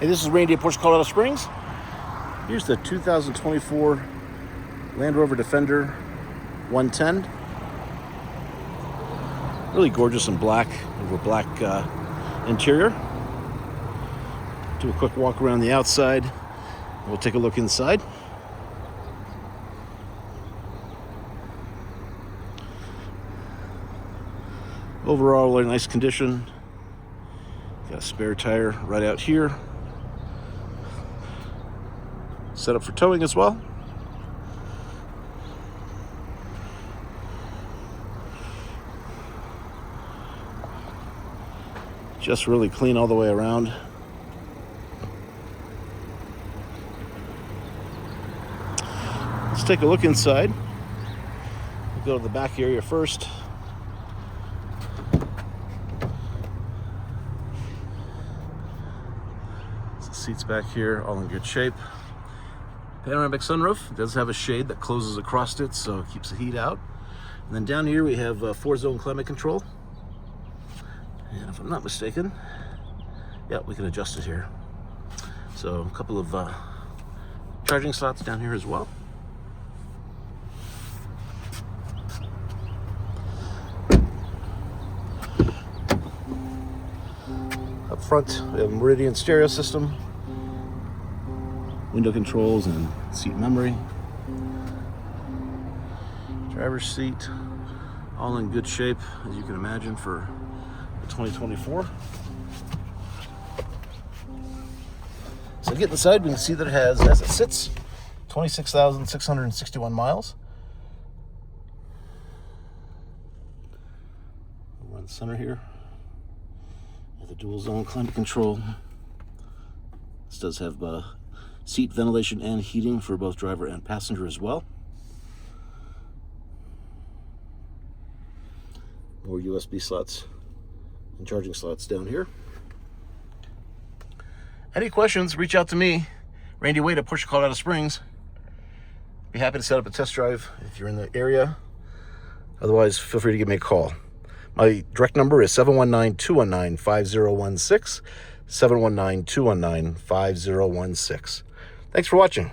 Hey, this is Randy at Porsche Colorado Springs. Here's the 2024 Land Rover Defender 110. Really gorgeous in black, over black interior. Do a quick walk around the outside. We'll take a look inside. Overall, really nice condition. Got a spare tire right out here. Set up for towing as well. Just really clean all the way around. Let's take a look inside. We'll go to the back area first. The seats back here, all in good shape. Panoramic sunroof. It does have a shade that closes across it, so it keeps the heat out. And then down here we have 4-zone climate control. And if I'm not mistaken, yeah, we can adjust it here. So a couple of charging slots down here as well. Up front, we have a Meridian stereo system, window controls and seat memory. Driver's seat, all in good shape, as you can imagine, for the 2024. So get inside, we can see that it has, as it sits, 26,661 miles. We're in the center here. The dual zone climate control. This does have seat ventilation and heating for both driver and passenger as well. More USB slots and charging slots down here. Any questions, reach out to me, Randy Wade at Porsche Colorado Springs. Be happy to set up a test drive if you're in the area. Otherwise, feel free to give me a call. My direct number is 719-219-5016, 719-219-5016. Thanks for watching.